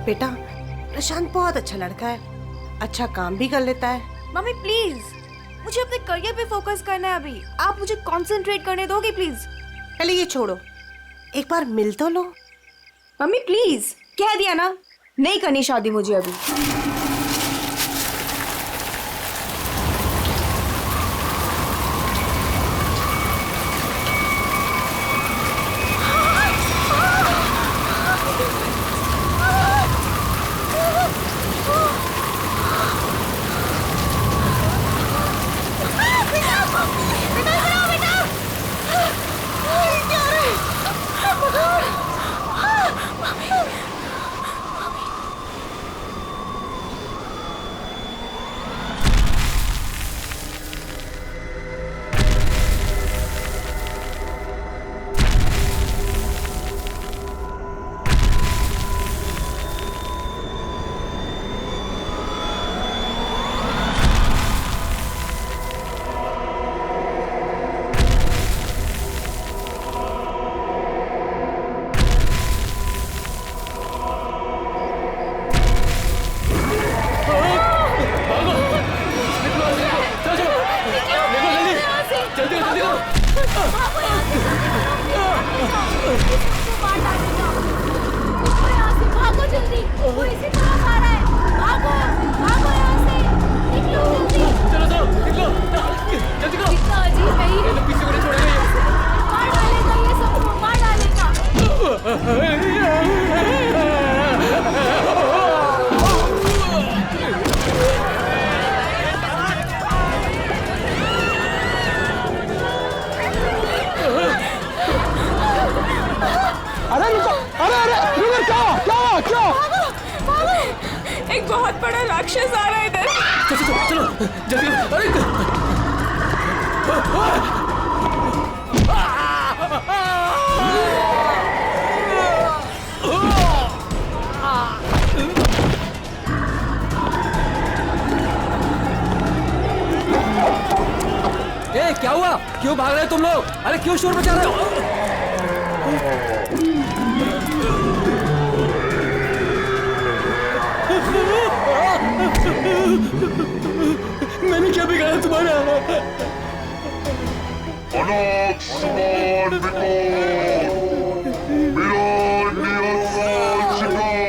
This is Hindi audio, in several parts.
बेटा प्रशांत बहुत अच्छा लड़का है, अच्छा काम भी कर लेता है। मम्मी प्लीज, मुझे अपने करियर पे फोकस करना है अभी। आप मुझे कंसंट्रेट करने दोगे प्लीज? पहले ये छोड़ो, एक बार मिल तो लो। मम्मी प्लीज, कह दिया ना, नहीं करनी शादी मुझे अभी। भागो जल्दी, वो इसी तरफ आ रहा है। भागो, भागो यहाँ से, निकलो जल्दी। चलो निकलो, जल्दी करो। कितना अजीब है ये। पीछे को नहीं छोड़ेगा ये। मार डालेगा ये सबको, मार डालेगा। अरे रुको, अरे रुको, क्या? एक बहुत बड़ा राक्षस आ रहा है इधर। चलो जल्दी। अरे क्या हुआ? क्यों भाग रहे हो तुम लोग? अरे क्यों शोर मचा रहे हो? मैंने क्या बिगाड़ा तुम्हारा? अनाथ समान मेरा निरंतर शिकार।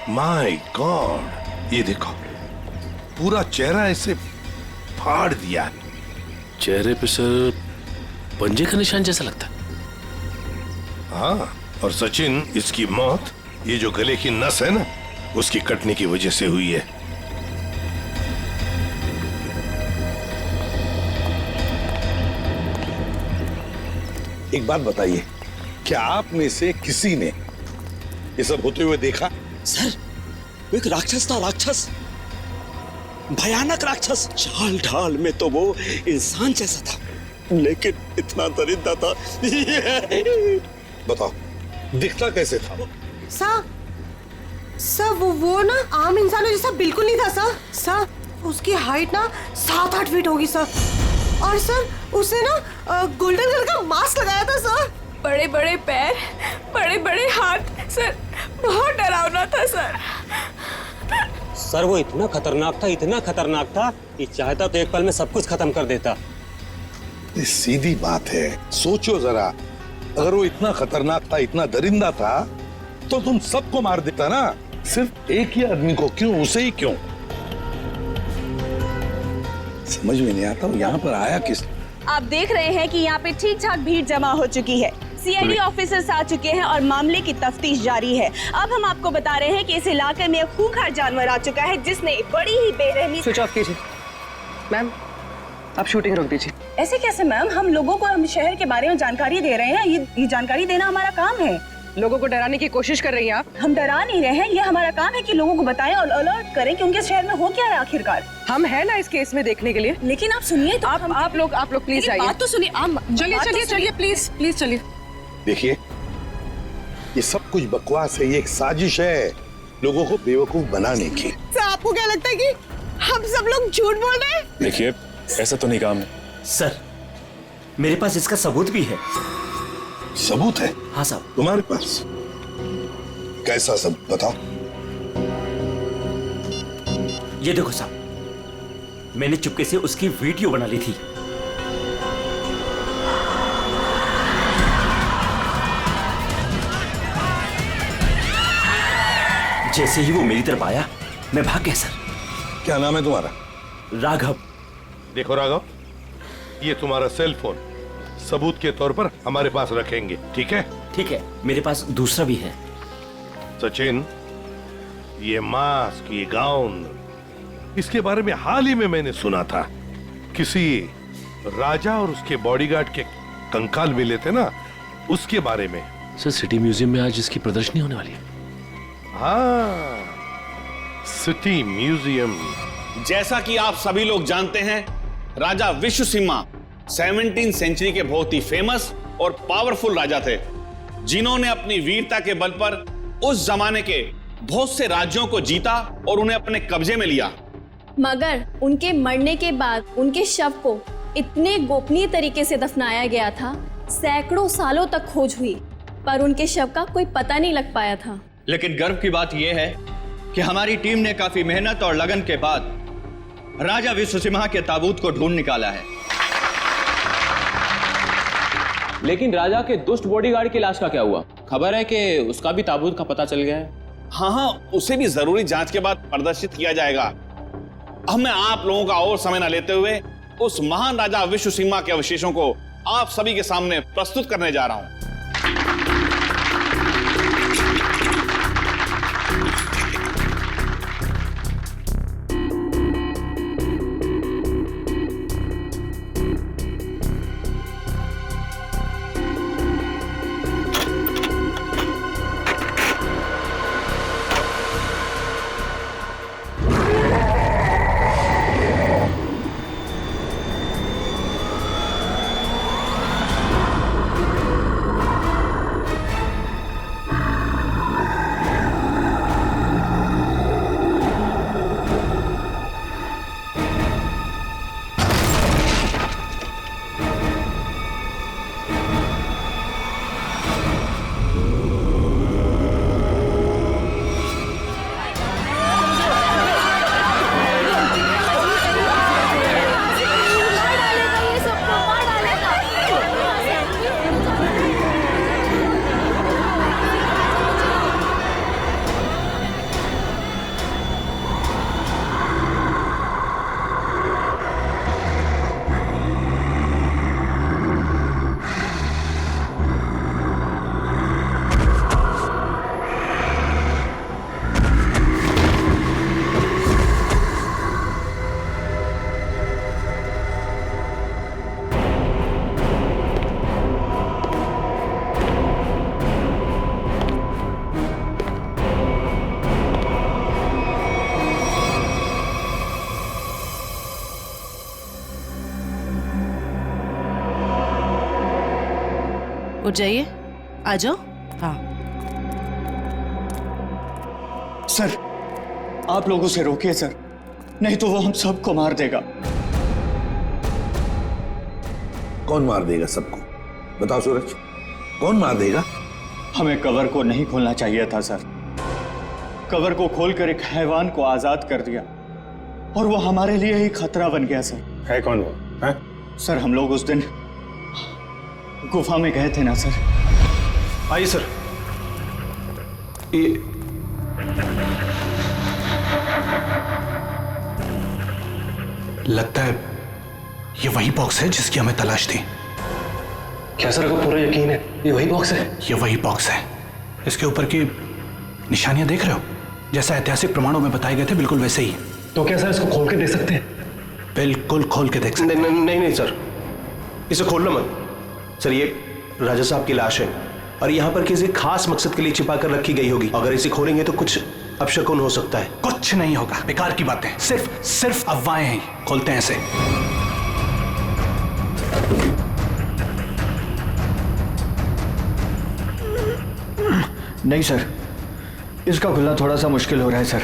माय गॉड, ये देखो पूरा चेहरा ऐसे फाड़ दिया है। चेहरे पे सर पंजे का निशान जैसा लगता है। हाँ, और सचिन इसकी मौत ये जो गले की नस है ना, उसकी कटने की वजह से हुई है। एक बात बताइए, क्या आप में से किसी ने ये सब होते हुए देखा? सर, वो एक राक्षस था, राक्षस, भयानक राक्षस। चाल ढाल में तो वो इंसान जैसा था, लेकिन इतना दरिद्र था। बताओ, दिखता कैसे था वो? सर वो ना आम इंसानों जैसा बिल्कुल नहीं था सर, उसकी हाइट ना 7-8 फीट होगी सर। और सर उसने ना गोल्डन कलर का मास्क लगाया था सर। बड़े बड़े पैर, बड़े बड़े हाथ, सर बहुत डरावना था सर। सर वो इतना खतरनाक था कि चाहता तो एक पल में सब कुछ खत्म कर देता। ये सीधी बात है, सोचो जरा, अगर वो इतना खतरनाक था, इतना दरिंदा था, तो तुम सबको मार देता ना, सिर्फ एक ही आदमी को क्यों, उसे ही क्यों? समझ में नहीं आता यहाँ पर आया किस? आप देख रहे हैं कि यहाँ पे ठीक ठाक भीड़ जमा हो चुकी है। सीआईडी ऑफिसर्स आ चुके हैं और मामले की तफ्तीश जारी है। अब हम आपको बता रहे हैं कि इस इलाके में एक खूंखार जानवर आ चुका है जिसने बड़ी ही बेरहमी। स्विच ऑफ कीजिए मैम, आप शूटिंग रोक दीजिए। ऐसे कैसे मैम, हम लोगों को हम शहर के बारे में जानकारी दे रहे हैं, ये जानकारी देना हमारा काम है। लोगों को डराने की कोशिश कर रही हैं आप। हम डरा नहीं रहे हैं, ये हमारा काम है कि लोगों को बताएं और अलर्ट करें कि उनके शहर में हो क्या रहा है आखिरकार। हम हैं ना इस केस में देखने के लिए। लेकिन आप सुनिए तो आप लोग प्लीज आइए। बात तो सुनिए। चलिए प्लीज चलिए। देखिए, ये सब कुछ बकवास है, ये एक साजिश है लोगों को बेवकूफ बनाने की। सर आपको क्या लगता है कि हम सब लोग झूठ बोल रहे हैं? देखिए, ऐसा तो नहीं काम है। सर, मेरे पास इसका सबूत भी है। सबूत है? हाँ साहब। तुम्हारे पास कैसा सबूत, बताओ। ये देखो साहब, मैंने चुपके से उसकी वीडियो बना ली थी। जैसे ही वो मेरी तरफ आया, मैं भाग गया सर। क्या नाम है तुम्हारा? राघव। देखो राघव, ये तुम्हारा सेल फोन सबूत के तौर पर हमारे पास रखेंगे, ठीक है? ठीक है, मेरे पास दूसरा भी है। सचिन, ये मास्क, ये गाउन, इसके बारे में हाल ही में मैंने सुना था। किसी राजा और उसके बॉडीगार्ड के कंकाल मिले थे ना, उसके बारे में। सर, सिटी म्यूजियम में आज इसकी प्रदर्शनी होने वाली है। हाँ, सिटी म्यूजियम। जैसा कि आप सभी लोग जानते हैं, राजा विश्वसिम्हा 17वीं सेंचुरी के बहुत ही फेमस और पावरफुल राजा थे, जिन्होंने अपनी वीरता के बल पर उस जमाने के बहुत से राज्यों को जीता और उन्हें अपने कब्जे में लिया। मगर उनके मरने के बाद उनके शव को इतने गोपनीय तरीके से दफनाया गया था, सैकड़ों सालों तक खोज हुई, पर उनके शव का कोई पता नहीं लग पाया था। लेकिन गर्व की बात यह है कि हमारी टीम ने काफी मेहनत और लगन के बाद राजा विश्वसिम्हा के ताबूत को ढूंढ निकाला है। लेकिन राजा के दुष्ट बॉडीगार्ड की लाश का क्या हुआ? खबर है कि उसका भी ताबूत का पता चल गया है। हाँ, उसे भी जरूरी जांच के बाद प्रदर्शित किया जाएगा। अब मैं आप लोगों का और समय न लेते हुए उस महान राजा विश्वसिम्हा के अवशेषों को आप सभी के सामने प्रस्तुत करने जा रहा हूं। उठ जाइए, आ जाओ। हाँ सर, आप लोगों से रोकिए सर, नहीं तो वो हम सबको मार देगा। कौन मार देगा सबको? बताओ सूरज, कौन मार देगा? हमें कवर को नहीं खोलना चाहिए था सर। कवर को खोलकर एक हैवान को आजाद कर दिया और वो हमारे लिए ही खतरा बन गया सर। है कौन वो? है? सर, हम लोग उस दिन गुफा में गए थे ना सर। आइए सर। ये लगता है ये वही बॉक्स है जिसकी हमें तलाश थी। क्या सर को पूरा यकीन है ये वही बॉक्स है? ये वही बॉक्स है। इसके ऊपर की निशानियां देख रहे हो? जैसा ऐतिहासिक प्रमाणों में बताए गए थे, बिल्कुल वैसे ही। तो क्या सर इसको खोल के देख सकते हैं? बिल्कुल खोल के देख सकते हैं। नहीं सर, इसे खोलना मत सर। ये राजा साहब की लाश है, और यहाँ पर किसी खास मकसद के लिए छिपा कर रखी गई होगी। अगर इसे खोलेंगे तो कुछ अपशकुन हो सकता है। कुछ नहीं होगा, बेकार की बातें, सिर्फ अफवाहें हैं। खोलते हैं इसे। नहीं सर, इसका खुलना थोड़ा सा मुश्किल हो रहा है सर।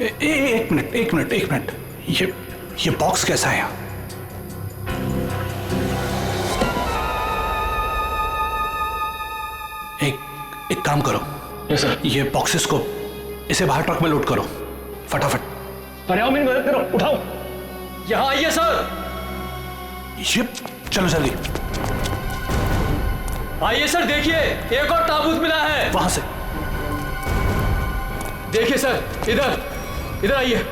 एक मिनट, ये बॉक्स कैसा है? एक काम करो। Yes sir. ये बॉक्सेस को इसे बाहर ट्रक में लोड करो फटाफट। अरे आओ, मेरी मदद करो, उठाओ। यहाँ आइए सर। ये चलो जल्दी। आइए सर, देखिए एक और ताबूत मिला है। वहां से देखिए सर, इधर आइए।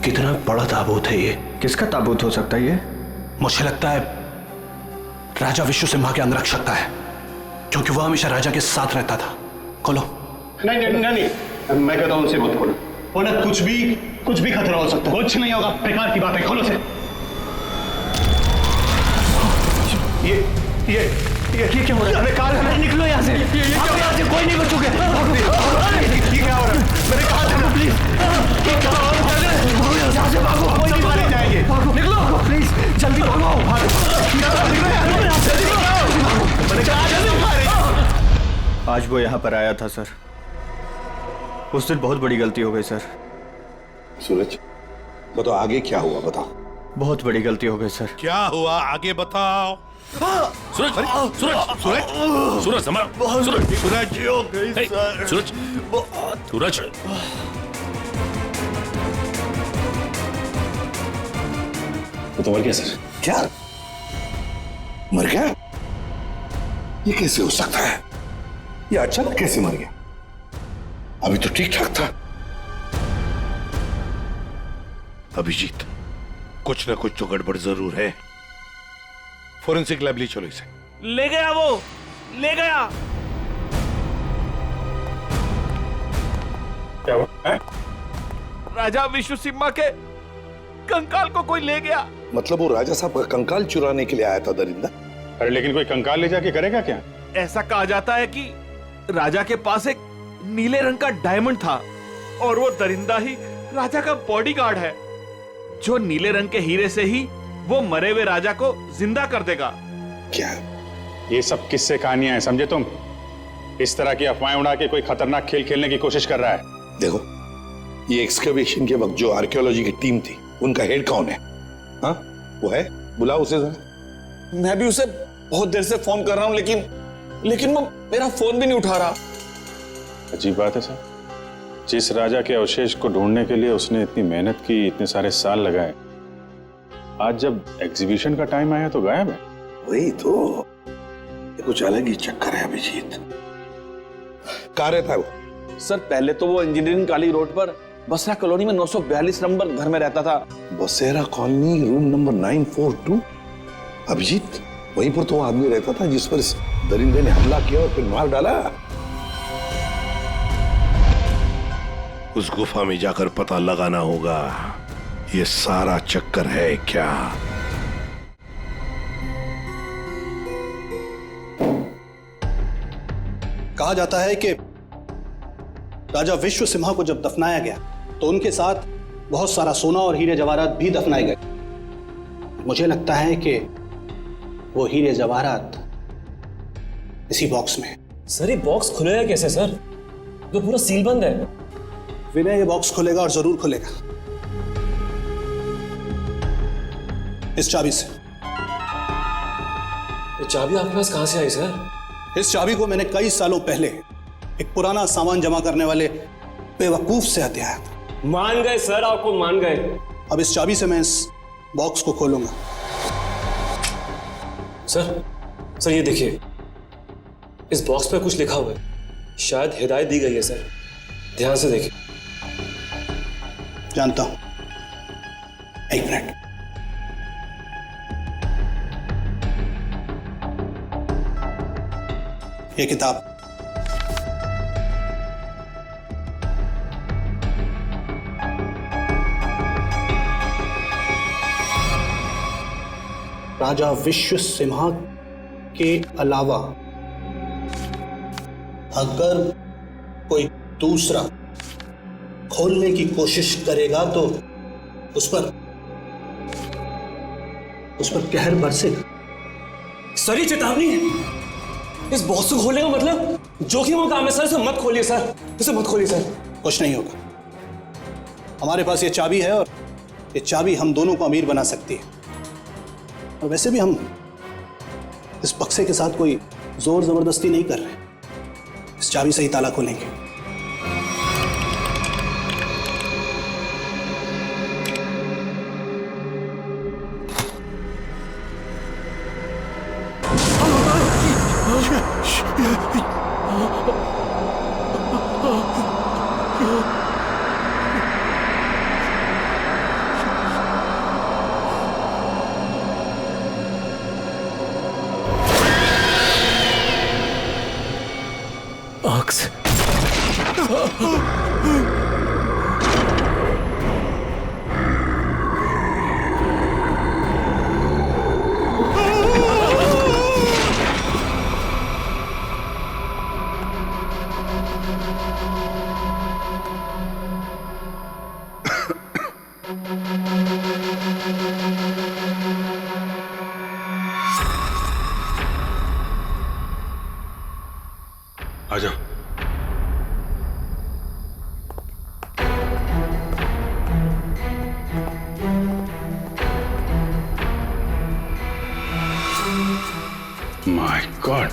कितना बड़ा ताबूत है ये? किसका ताबूत हो सकता है ये? मुझे लगता है राजा विश्व सिम्हा के अंगरक्षक का है, क्योंकि वो हमेशा राजा के साथ रहता था। खोलो। नहीं, मैं कहता हूं उनसे मत खोलो, वरना कुछ भी खतरा हो सकता है। कुछ नहीं होगा, बेकार की बात है, खोलो से। ये क्या हो रहा है? अरे कार है, निकलो यहाँ से। यहाँ से कोई नहीं बचोगे। ये क्या हो रहा है? मेरे कार है, प्लीज। यहाँ से भागो, कोई नहीं मारे जाएंगे। निकलो प्लीज, जल्दी भागो। आज वो यहाँ पर आया था सर। उस दिन बहुत बड़ी गलती हो गई सर। सूरज, बताओ आगे क्या हुआ, बताओ। बहुत बड़ी गलती हो गई सर। क्या हुआ आगे बताओ। सूरज, वो तो मर गया सर। क्या मर गया? ये कैसे हो सकता है? ये अचानक कैसे मर गया? अभी तो ठीक ठाक था। अभिजीत, कुछ ना कुछ तो गड़बड़ जरूर है। फोरेंसिक लैब ले चलो इसे। ले गया, वो ले गया। क्या हुआ? राजा विश्व सिम्हा के कंकाल को कोई ले गया। मतलब वो राजा साहब का कंकाल चुराने के लिए आया था दरिंदा? अरे लेकिन कोई कंकाल ले जाके करेगा क्या? ऐसा कहा जाता है कि राजा के पास एक नीले रंग का डायमंड था और वो दरिंदा ही राजा का बॉडीगार्ड है, जो नीले रंग के हीरे से ही वो मरे हुए राजा को जिंदा कर देगा। क्या? ये सब किस्से कहानियां हैं, समझे तुम? इस तरह की अफवाहें उड़ा के कोई खतरनाक खेल खेलने की कोशिश कर रहा है। देखो, ये एक्सकवेशन के वक्त जो आर्कियोलॉजी की टीम थी, उनका हेड कौन है? हाँ, वो है, बुलाओ उसे जरा। मैं भी उसे बहुत देर से फोन कर रहा हूं, लेकिन वो मेरा फोन भी नहीं उठा रहा। अजीब बात है सर, जिस राजा के अवशेष को ढूंढने के लिए उसने इतनी मेहनत की, इतने सारे साल लगाए, आज जब एग्जीबिशन का टाइम आया तो गायब है। वही तो, ये कुछ अलग ही चक्कर है अभिजीत। कहाँ रहता है वो? सर, पहले तो वो इंजीनियरिंग कॉलेज रोड पर बसरा कॉलोनी में 942 नंबर घर में रहता था। बसेरा कॉलोनी, रूम नंबर 942। अभिजीत, वहीं पर तो वो आदमी रहता था जिस पर इस दरिंदे ने हमला किया और फिर मार डाला। उस गुफा में जाकर पता लगाना होगा ये सारा चक्कर है क्या। कहा जाता है कि राजा विश्व सिम्हा को जब दफनाया गया तो उनके साथ बहुत सारा सोना और हीरे जवाहरात भी दफनाए गए। मुझे लगता है कि वो हीरे जवाहरात इसी बॉक्स में। सर, ये बॉक्स खुलेगा कैसे सर? तो पूरा सील बंद है। विनय, ये बॉक्स खुलेगा और जरूर खुलेगा इस चाबी से। ये चाबी आपके पास कहां से आई सर? इस चाबी को मैंने कई सालों पहले एक पुराना सामान जमा करने वाले बेवकूफ से हथिया था। मान गए सर, आपको मान गए। अब इस चाबी से मैं इस बॉक्स को खोलूंगा। सर ये देखिए, इस बॉक्स पे कुछ लिखा हुआ है, शायद हिदायत दी गई है सर, ध्यान से देखिए। जानता हूं, एक मिनट। ये किताब राजा विश्व सिम्हा के अलावा अगर कोई दूसरा खोलने की कोशिश करेगा तो उस पर कहर बरसेगा। सर ये चेतावनी है। इस बॉक्स को खोलने का मतलब जोखिम का काम है सर। इसे मत खोलिए सर, इसे मत खोलिए सर। कुछ नहीं होगा, हमारे पास ये चाबी है और ये चाबी हम दोनों को अमीर बना सकती है। और वैसे भी हम इस बक्से के साथ कोई जोर जबरदस्ती नहीं कर रहे, इस चाबी से ही ताला खोलेंगे। आँख से आ जाओ। माय गॉड,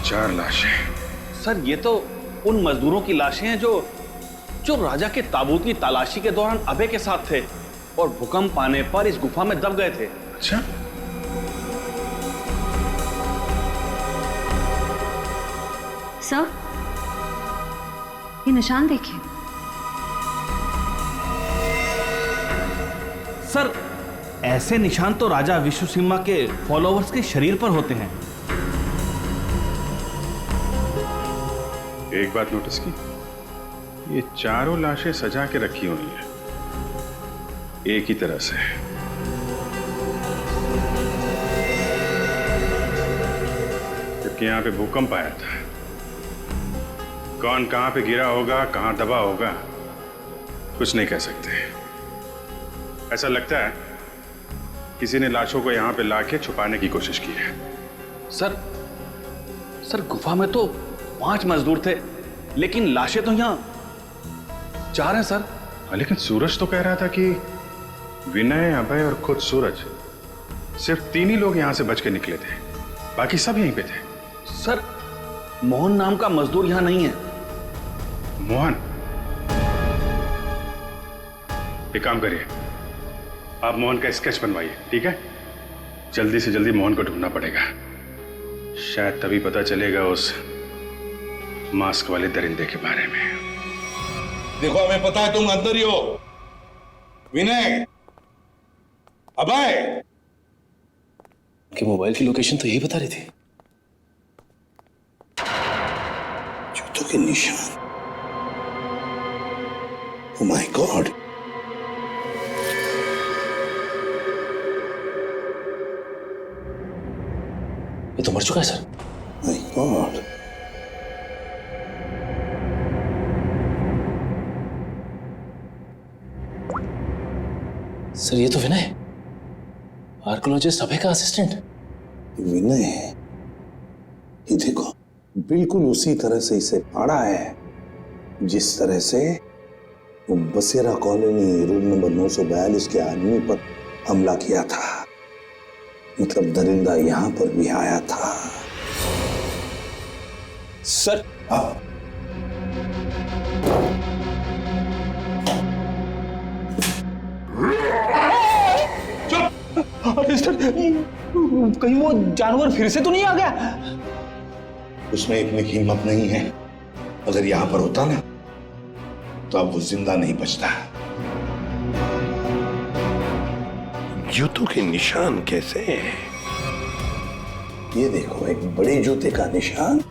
चार लाशें। सर ये तो उन मजदूरों की लाशें हैं जो राजा के ताबूत की तलाशी के दौरान अभय के साथ थे और भूकंप आने पर इस गुफा में दब गए थे। अच्छा, सर ये निशान देखिए। सर ऐसे निशान तो राजा विश्व सिम्हा के फॉलोअर्स के शरीर पर होते हैं। एक बात नोटिस की, ये चारों लाशें सजा के रखी हुई हैं एक ही तरह से। जबकि यहां पे भूकंप आया था, कौन कहां पे गिरा होगा, कहां दबा होगा, कुछ नहीं कह सकते। ऐसा लगता है किसी ने लाशों को यहां पे लाके छुपाने की कोशिश की है। सर गुफा में तो 5 मजदूर थे, लेकिन लाशें तो यहां 4 हैं सर। लेकिन सूरज तो कह रहा था कि विनय, अभय और खुद सूरज, सिर्फ 3 ही लोग यहां से बच के निकले थे, बाकी सब यहीं पे थे। सर मोहन नाम का मजदूर यहां नहीं है। मोहन? एक काम करिए, आप मोहन का स्केच बनवाइए, ठीक है? जल्दी से जल्दी मोहन को ढूंढना पड़ेगा, शायद तभी पता चलेगा उस मास्क वाले दरिंदे के बारे में। देखो, हमें पता है तुम अंदर ही हो। विनय, अभय, उनके मोबाइल की लोकेशन तो यही बता रही थी। जूतों के निशान। ओह माय गॉड, ये तो मर चुका है सर। माय गॉड, सर ये तो विनय, आर्कियोलॉजिस्ट अभय का असिस्टेंट। विनय, ये देखो, बिल्कुल उसी तरह से इसे पाड़ा है जिस तरह से वो बसेरा कॉलोनी रूम नंबर 942 के आदमी पर हमला किया था। मतलब दरिंदा यहां पर भी आया था। सर कहीं वो जानवर फिर से तो नहीं आ गया? उसमें इतनी हिम्मत नहीं है। अगर यहां पर होता ना तो अब वो जिंदा नहीं बचता। जूतों के निशान कैसे हैं? ये देखो, एक बड़े जूते का निशान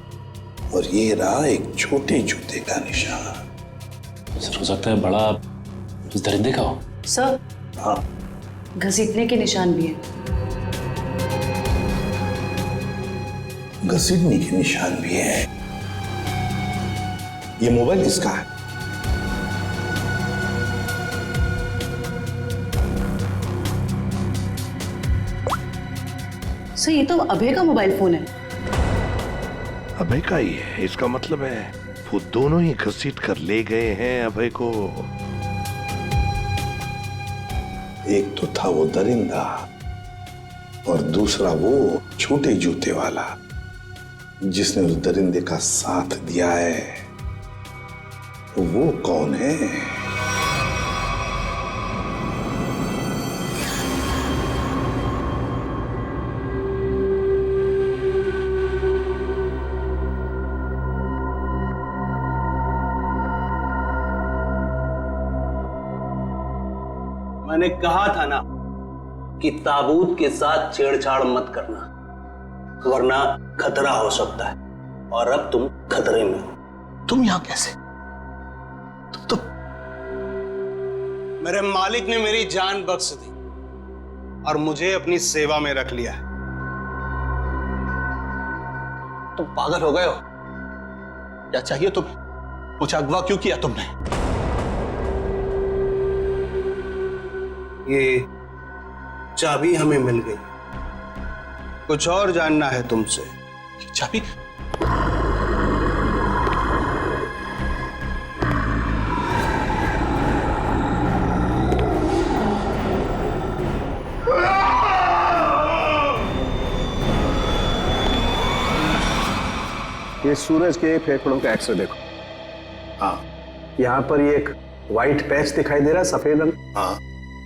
और ये रहा एक छोटे जूते का निशान। सर हो सकता है बड़ा उस दरिंदे का हो। सर हाँ, घसीटने के निशान भी हैं। घसीटने के निशान भी है। ये मोबाइल किसका है? सर ये तो अभय का मोबाइल फोन है। अभय का ही है, इसका मतलब है वो दोनों ही घसीट कर ले गए हैं अभय को। एक तो था वो दरिंदा और दूसरा वो छोटे जूते वाला जिसने उस दरिंदे का साथ दिया है। वो कौन है? मैंने कहा था ना कि ताबूत के साथ छेड़छाड़ मत करना, वरना खतरा हो सकता है। और अब तुम खतरे में हो। तुम यहां कैसे? तो मेरे मालिक ने मेरी जान बख्श दी और मुझे अपनी सेवा में रख लिया है। तुम पागल हो गए हो? क्या चाहिए तुम्हें? मुझे अगवा क्यों किया तुमने? ये चाबी हमें मिल गई, कुछ और जानना है तुमसे? चाबी? ये सूरज के फेफड़ों का एक्सरे देखो। हाँ, यहाँ पर ये एक व्हाइट पैच दिखाई दे रहा है, सफेद रंग। हाँ,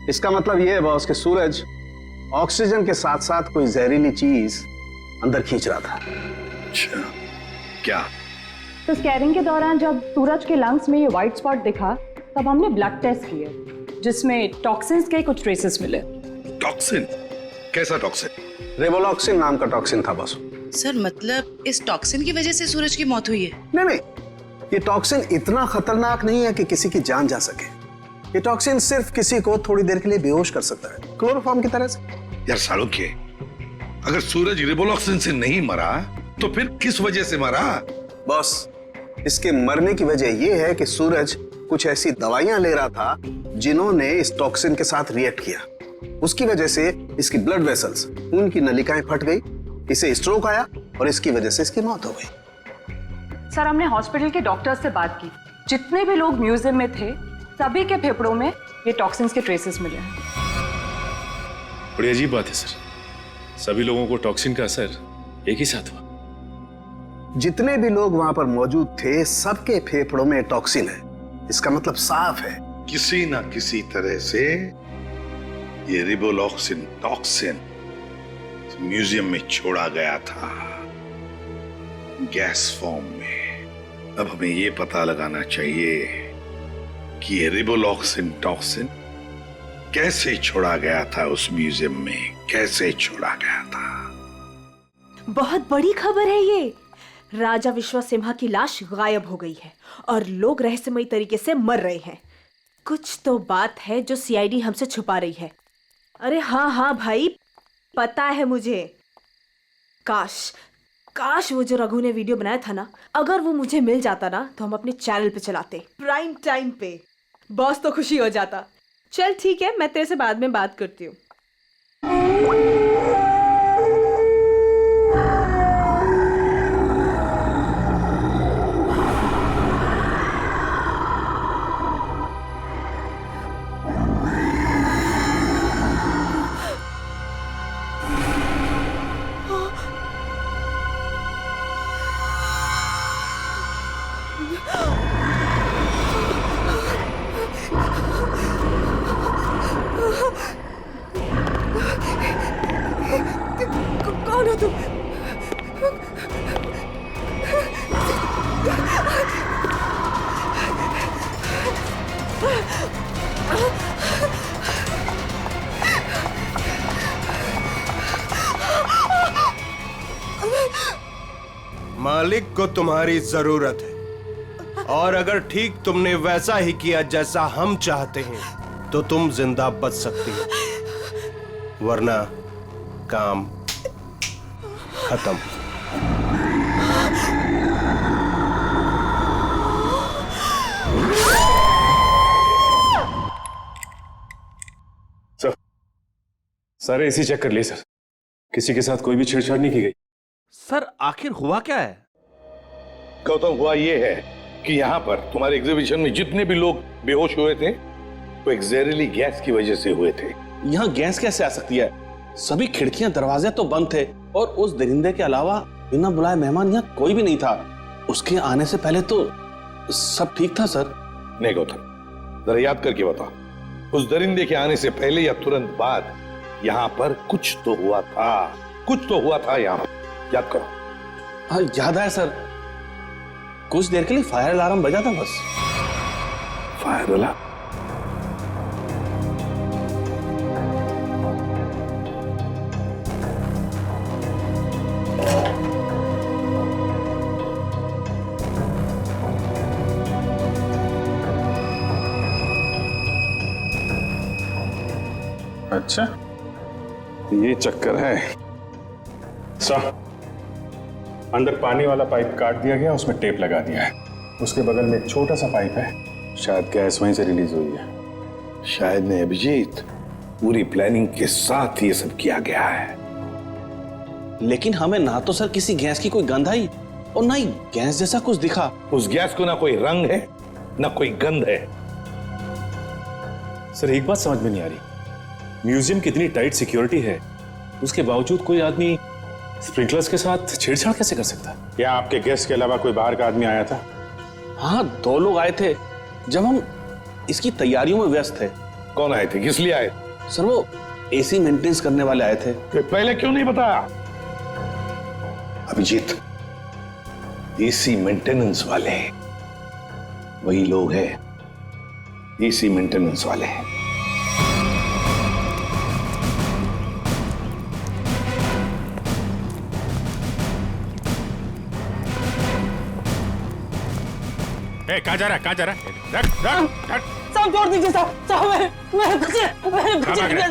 इसका मतलब ये है बॉस कि सूरज ऑक्सीजन के साथ साथ कोई जहरीली चीज अंदर खींच रहा था। अच्छा, क्या? तो स्कैनिंग के दौरान जब सूरज के लंग्स में ये व्हाइट स्पॉट दिखा तब हमने ब्लड टेस्ट किए जिसमें टॉक्सिन्स के कुछ ट्रेसेस मिले। टॉक्सिन? कैसा टॉक्सिन? रेवोलॉक्सिन नाम का टॉक्सिन था बॉस। सर मतलब इस टॉक्सिन की वजह से सूरज की मौत हुई है? नहीं, ये टॉक्सिन इतना खतरनाक नहीं है कि किसी की जान जा सके। ये टॉक्सिन सिर्फ किसी को थोड़ी देर के लिए बेहोश कर सकता है, क्लोरोफॉर्म की तरह से। यार सालुक्य, अगर सूरज रिवोलॉक्सिन से नहीं मरा तो फिर किस वजह से मरा? बॉस, इसके मरने की वजह यह है कि सूरज कुछ ऐसी दवाइयां ले रहा था जिन्होंने इस टॉक्सिन के साथ रिएक्ट किया। उसकी वजह से इसकी ब्लड वेसल्स, खून की नलिकाएं फट गई, इसे स्ट्रोक आया और इसकी वजह से इसकी मौत हो गई। सर हमने हॉस्पिटल के डॉक्टर से बात की, जितने भी लोग म्यूजियम में थे सभी के फेफड़ों में ये टॉक्सिन्स के ट्रेसेस मिले हैं। बड़ी अजीब बात है सर, सभी लोगों को टॉक्सिन का असर एक ही साथ हुआ। जितने भी लोग वहां पर मौजूद थे सबके फेफड़ों में टॉक्सिन है। इसका मतलब साफ है, किसी ना किसी तरह से ये रिवोलॉक्सिन टॉक्सिन म्यूजियम में छोड़ा गया था, गैस फॉर्म में। अब हमें ये पता लगाना चाहिए कि ये रिवोलॉक्सिन टॉक्सिन कैसे छोड़ा गया था उस म्यूजियम में, कैसे छोड़ा गया था। बहुत बड़ी खबर है ये। राजा विश्वसिम्हा की लाश गायब हो गई है और लोग रहस्यमयी तरीके से मर रहे हैं। कुछ तो बात है जो सीआईडी हमसे छुपा रही है। अरे हाँ हाँ भाई, पता है मुझे। काश वो जो रघु ने वीडियो बनाया था ना, अगर वो मुझे मिल जाता ना तो हम अपने चैनल पे चलाते, प्राइम टाइम पे। बॉस तो खुशी हो जाता। चल ठीक है, मैं तेरे से बाद में बात करती हूँ। मालिक को तुम्हारी जरूरत है, और अगर ठीक तुमने वैसा ही किया जैसा हम चाहते हैं तो तुम जिंदा बच सकती हो, वरना काम खत्म। सर, सारे एसी चेक कर लिए सर, किसी के साथ कोई भी छेड़छाड़ नहीं की गई। सर आखिर हुआ क्या है? गौतम, हुआ ये है कि यहाँ पर तुम्हारे एग्जीबिशन में जितने भी लोग बेहोश हुए थे वो एक जहरीली गैस की वजह से हुए थे। यहाँ गैस कैसे आ सकती है? सभी खिड़कियां दरवाजे तो बंद थे और उस दरिंदे के अलावा बिना बुलाए मेहमान यहाँ कोई भी नहीं था। उसके आने से पहले तो सब ठीक था सर। नहीं गौतम, जरा याद करके बता, उस दरिंदे के आने से पहले या तुरंत बाद यहाँ पर कुछ तो हुआ था, कुछ तो हुआ था यहाँ। याद करो। हाँ याद है सर, कुछ देर के लिए फायर अलार्म बजा था बस। Fire alarm? अच्छा, ये चक्कर है। सर, अंदर पानी वाला पाइप काट दिया गया, उसमें टेप लगा दिया है। उसके बगल में एक छोटा सा पाइप है, शायद गैस वहीं से रिलीज हुई है। शायद नहीं अभिजीत, पूरी प्लानिंग के साथ ये सब किया गया है। लेकिन हमें ना तो सर किसी गैस की कोई गंध आई और ना ही गैस जैसा कुछ दिखा। उस गैस को ना कोई रंग है ना कोई गंध है। सर एक बात समझ में नहीं आ रही, म्यूजियम की इतनी टाइट सिक्योरिटी है, उसके बावजूद कोई आदमी स्प्रिंकलर्स के साथ छेड़छाड़ कैसे कर सकता है? क्या आपके गेस्ट के अलावा कोई बाहर का आदमी आया था? हाँ, 2 लोग आए थे जब हम इसकी तैयारियों में व्यस्त थे। कौन आए थे? किस लिए आए? सर वो एसी मेंटेनेंस करने वाले आए थे। पहले क्यों नहीं बताया? अभिजीत, एसी मेंटेनेंस वाले वही लोग हैं, एसी मेंटेनेंस वाले हैं। कहाँ जा रहा है? कहाँ जा रहा है? रख, रख, रख। साहब छोड़ दीजिए साहब, साहब मैंने कुछ नहीं किया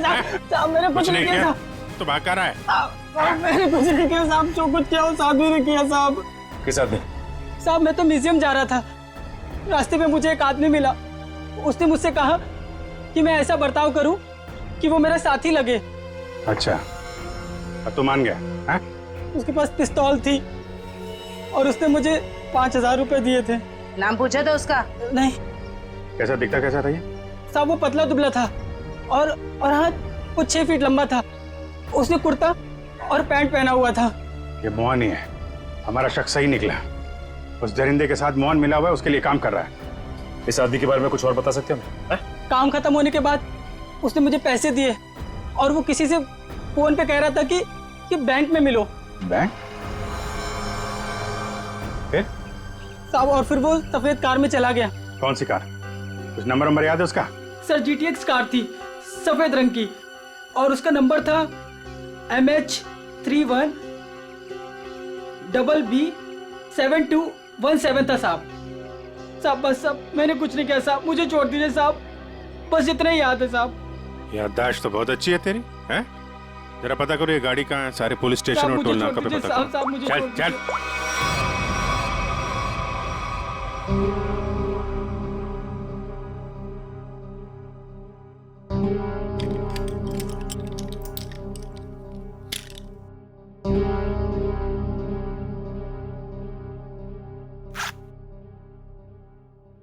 साहब, मैंने कुछ नहीं किया। तो भाग कर रहा है? साहब मैंने कुछ नहीं किया साहब, जो कुछ किया वो साहब ही ने किया साहब। किस आदमी? साहब मैं तो म्यूजियम जा रहा था, रास्ते में मुझे एक आदमी मिला, उसने मुझसे कहा कि मैं ऐसा बर्ताव करूं कि वो मेरा साथी लगे। अच्छा, अब तो मान गया? हाँ? उसके पास पिस्तौल थी और उसने मुझे 5000 रुपए दिए थे। नाम पूछा था उसका? नहीं। कैसा दिखता कैसा था ये? साहब वो पतला दुबला था और हाँ वो 6 फीट लंबा था। उसने कुर्ता और पैंट पहना हुआ था। ये मोहन ही है, हमारा शख्स सही निकला। उस दरिंदे के साथ मोहन मिला हुआ है, उसके लिए काम कर रहा है। इस आदमी के बारे में कुछ और बता सकते हो? काम खत्म होने के बाद उसने मुझे पैसे दिए और वो किसी से फोन पे कह रहा था कि बैंक में मिलो। बैंक? फिर? साहब और फिर वो सफेद कार में चला गया। कौन सी कार? कुछ नंबर याद है उसका? सर GTX कार थी, सफेद रंग की, और उसका नंबर था MH31 BB7217 था साहब। साहब बस साहब मैंने कुछ नहीं किया साहब, मुझे छोड़ दीजिए साहब, बस इतना ही याद है साहब। याददाश्त तो बहुत अच्छी है तेरी, हैं? जरा पता करो ये गाड़ी कहाँ है, सारे पुलिस स्टेशन और टोल नाका पे पता करो। चल चल।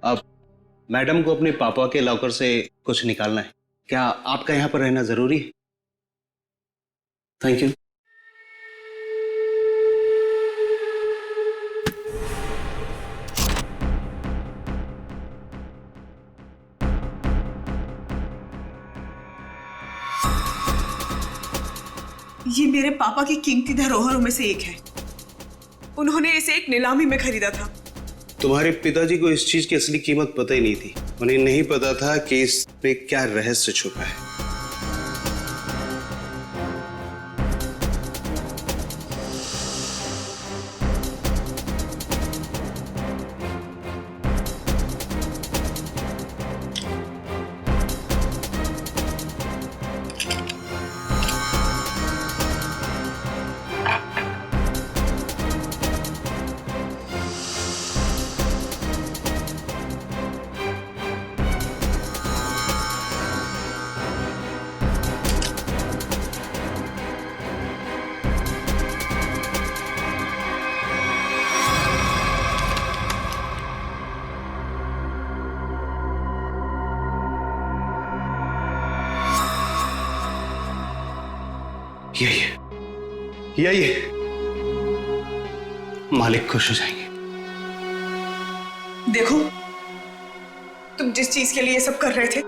अब मैडम को अपने पापा के लॉकर से कुछ निकालना है, क्या आपका यहाँ पर रहना जरूरी है? Thank you. ये मेरे पापा की कीमती धरोहरों में से एक है। उन्होंने इसे एक नीलामी में खरीदा था। तुम्हारे पिताजी को इस चीज की असली कीमत पता ही नहीं थी। उन्हें नहीं पता था कि इसमें क्या रहस्य छुपा है। यही है, मालिक खुश हो जाएंगे। देखो, तुम जिस चीज के लिए सब कर रहे थे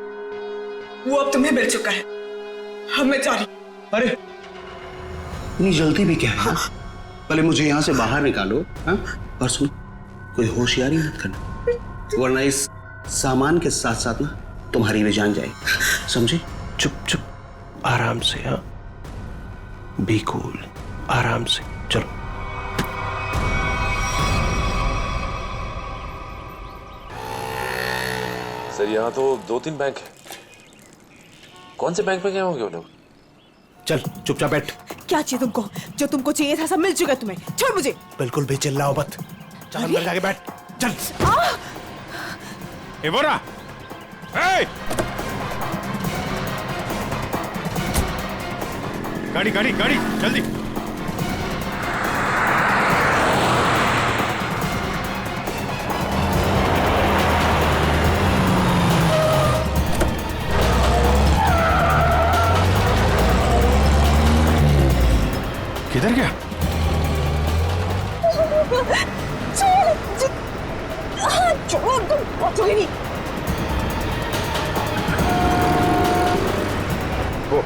वो अब तुम्हें मिल चुका है। अब मैं जा रही हूं। अरे इतनी जल्दी भी क्या है? पहले मुझे यहाँ से बाहर निकालो। हाँ? और सुन, कोई होशियारी मत करना, वरना इस सामान के साथ साथ ना तुम्हारी भी जान जाए, समझे? चुप चुप, आराम से। हाँ, बी कूल, आराम से चलो। सर यहाँ तो 2-3 बैंक है। कौन से बैंक में गए होंगे वो लोग? चल चुपचाप बैठ। क्या चाहिए तुमको? जो तुमको चाहिए था सब मिल चुका है तुम्हें। छोड़ मुझे। बिल्कुल भी चिल्लाओ मत। चल अंदर जाके बैठ। चल। एवोरा, गाड़ी गाड़ी गाड़ी जल्दी। किधर गया? छोड़, तुम पहुंचोगे नहीं। वो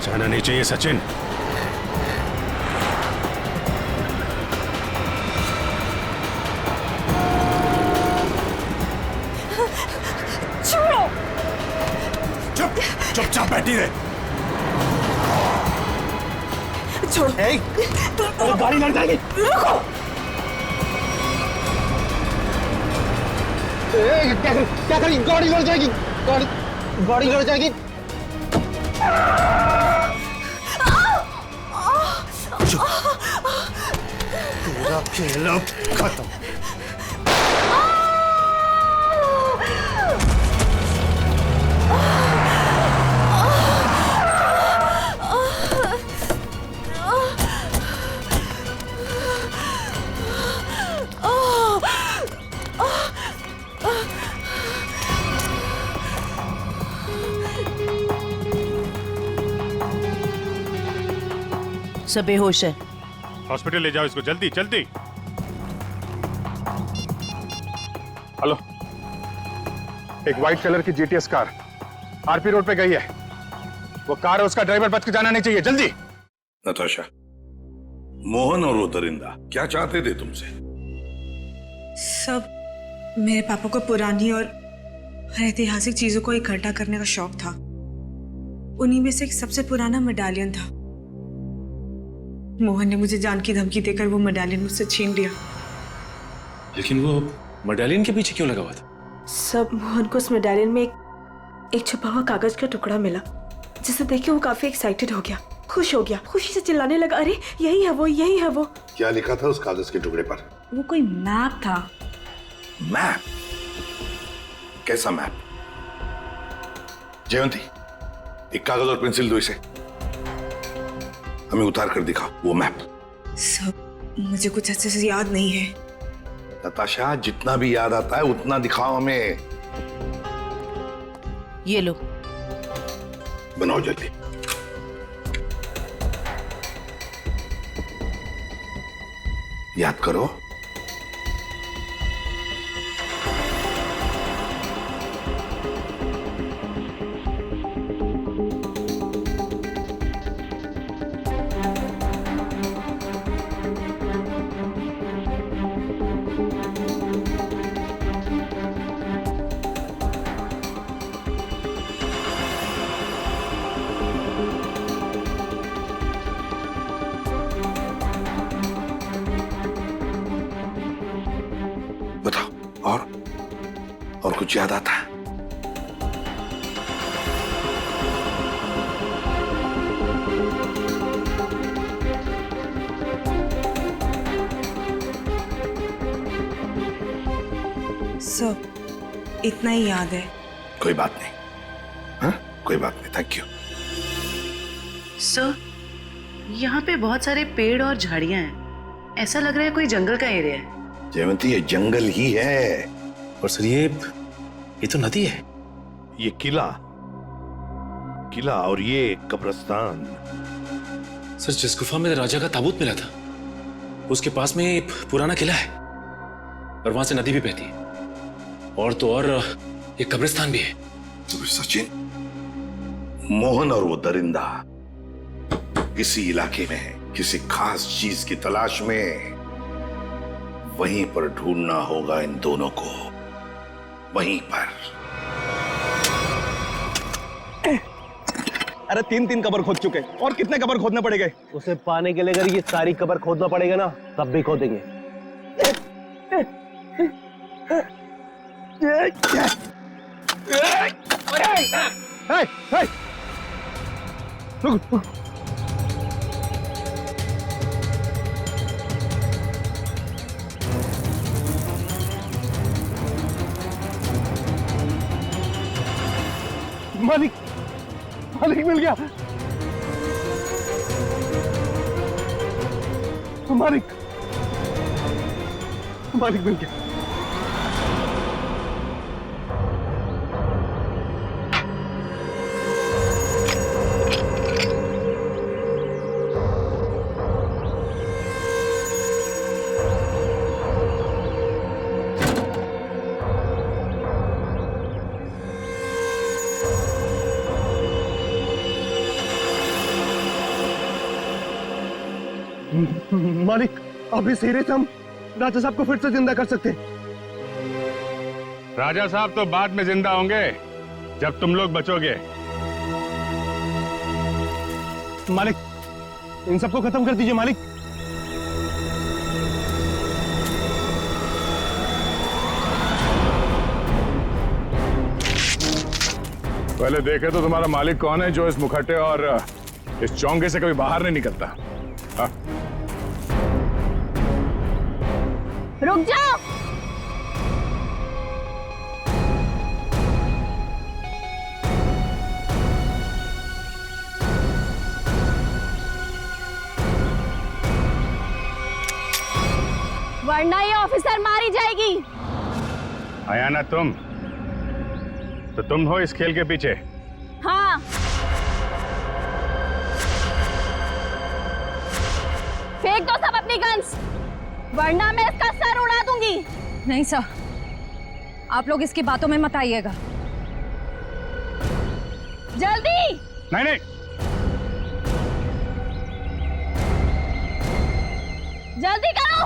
जाना नहीं चाहिए सचिन। छोड़ो। चुपचाप बैठी रहे। छोड़ो। गाड़ी लड़ जाएगी। रुको। क्या करें? गाड़ी लड़ जाएगी। गाड़ी लड़ जाएगी। तेरा खेल अब खत्म। सब बेहोश है। हॉस्पिटल ले जाओ इसको, जल्दी जल्दी। हेलो, एक व्हाइट कलर की जीटीएस कार आरपी रोड पे गई है। वो कार है, उसका ड्राइवर बच के जाना नहीं चाहिए, जल्दी। नताशा, मोहन और वो दरिंदा क्या चाहते थे तुमसे? सब मेरे पापा को पुरानी और ऐतिहासिक चीजों को इकट्ठा करने का शौक था। उन्हीं में से एक सबसे पुराना मेडालियन था। मोहन ने मुझे जान की धमकी देकर वो मेडालियन मुझसे छीन लिया। लेकिन वो मेडालियन के पीछे क्यों लगा हुआ था? सब मोहन को उस मेडालियन में एक छुपा हुआ कागज का टुकड़ा मिला, जिसे देख के वो काफी एक्साइटेड हो गया, खुश हो गया, खुशी से चिल्लाने लगा, अरे यही है वो, यही है वो। क्या लिखा था उस कागज के टुकड़े पर? वो कोई मैप था। मैप? कैसा मैप? जयंती, एक कागज और पेंसिल दो इसे, हमें उतार कर दिखा वो मैप। सब मुझे कुछ अच्छे से याद नहीं है। नताशा, जितना भी याद आता है उतना दिखाओ हमें। ये लो, बनाओ जल्दी। याद करो। बताओ, और कुछ याद आता है? सब इतना ही याद है। कोई बात नहीं। हाँ, कोई बात नहीं, थैंक यू। सर, यहाँ पे बहुत सारे पेड़ और झाड़ियां हैं। ऐसा लग रहा है कोई जंगल का एरिया है। जयवंती, ये जंगल ही है। और सर ये तो नदी है। ये किला किला और ये कब्रिस्तान। सर, जिस गुफा में राजा का ताबूत मिला था उसके पास में एक पुराना किला है और वहां से नदी भी बहती है और तो और एक कब्रिस्तान भी है। तो सचिन, मोहन और वो दरिंदा किसी इलाके में किसी खास चीज की तलाश में, वहीं पर ढूंढना होगा इन दोनों को, वहीं पर। अरे 3 कबर खोद चुके, और कितने कबर खोदने पड़ेंगे? उसे पाने के लिए अगर ये सारी कबर खोदना पड़ेगा ना, तब भी खोदेंगे। रुक। मालिक मिल गया। मालिक मिल गया। मालिक, अभी सीधे से हम राजा साहब को फिर से जिंदा कर सकते हैं। राजा साहब तो बाद में जिंदा होंगे जब तुम लोग बचोगे। मालिक, इन सबको खत्म कर दीजिए मालिक। पहले देखे तो तुम्हारा मालिक कौन है जो इस मुखट्टे और इस चौंके से कभी बाहर नहीं निकलता। हाँ? रुक जाओ। वरना ये ऑफिसर मारी जाएगी। आया ना तुम, तो तुम हो इस खेल के पीछे। हाँ, फेंक दो सब अपनी गन्स, वरना मैं इसका सर उड़ा दूंगी। नहीं सर, आप लोग इसकी बातों में मत आइएगा। जल्दी। नहीं, जल्दी करो।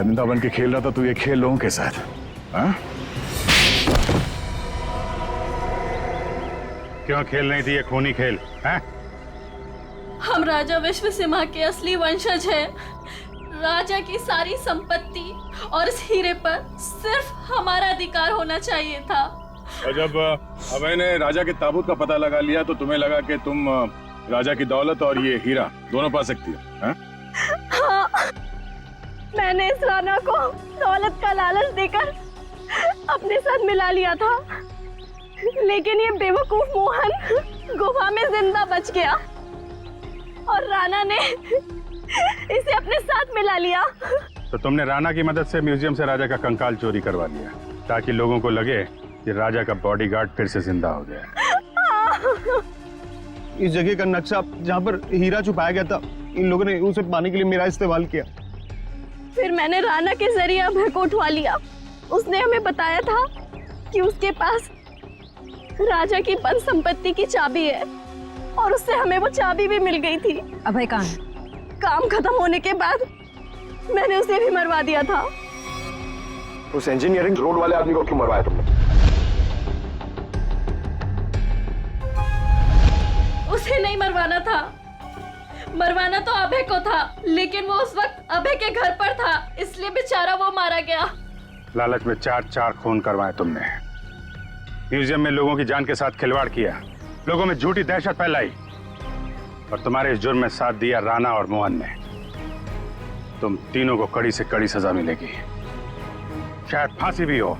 परिंदा बन के खेल रहा था तू ये खेल लोगों के साथ, हाँ? क्यों खेल रही थी ये खूनी खेल, हैं? हम राजा विश्व सिम्हा के असली वंशज हैं। राजा की सारी संपत्ति और इस हीरे पर सिर्फ हमारा अधिकार होना चाहिए था। और जब अभय ने राजा के ताबूत का पता लगा लिया तो तुम्हें लगा कि तुम राजा की दौलत और ये हीरा दोनों पा सकती हो, हैं? हाँ, मैंने इस राना को दौलत का लालच देकर अपने साथ मिला लिया था, लेकिन ये बेवकूफ मोहन गुफा में जिंदा बच गया और राणा ने इसे अपने साथ मिला लिया। तो तुमने राणा की मदद से म्यूजियम से राजा का कंकाल चोरी करवा लिया ताकि लोगों को लगे कि राजा का बॉडीगार्ड फिर से जिंदा हो गया। इस जगह का नक्शा जहाँ पर हीरा छुपाया गया था, इन लोगों ने उसे पाने के लिए मेरा इस्तेमाल किया। फिर मैंने राणा के जरिए अभय को उठवा लिया। उसने हमें बताया था कि उसके पास राजा की बंद संपत्ति की चाबी है और उससे हमें वो चाबी भी मिल गई थी। अभय कहाँ है? काम खत्म होने के बाद मैंने उसे भी मरवा दिया था। उस इंजीनियरिंग रोड वाले आदमी को क्यों मरवाया तुमने? उसे नहीं मरवाना था, मरवाना तो अभय को था, लेकिन वो उस वक्त अभय के घर पर था, इसलिए बेचारा वो मारा गया। लालच में चार खून करवाए तुमने, म्यूजियम में लोगों की जान के साथ खिलवाड़ किया, लोगों में झूठी दहशत फैलाई और तुम्हारे इस जुर्म में साथ दिया राणा और मोहन ने। तुम तीनों को कड़ी से कड़ी सजा मिलेगी, शायद फांसी भी हो।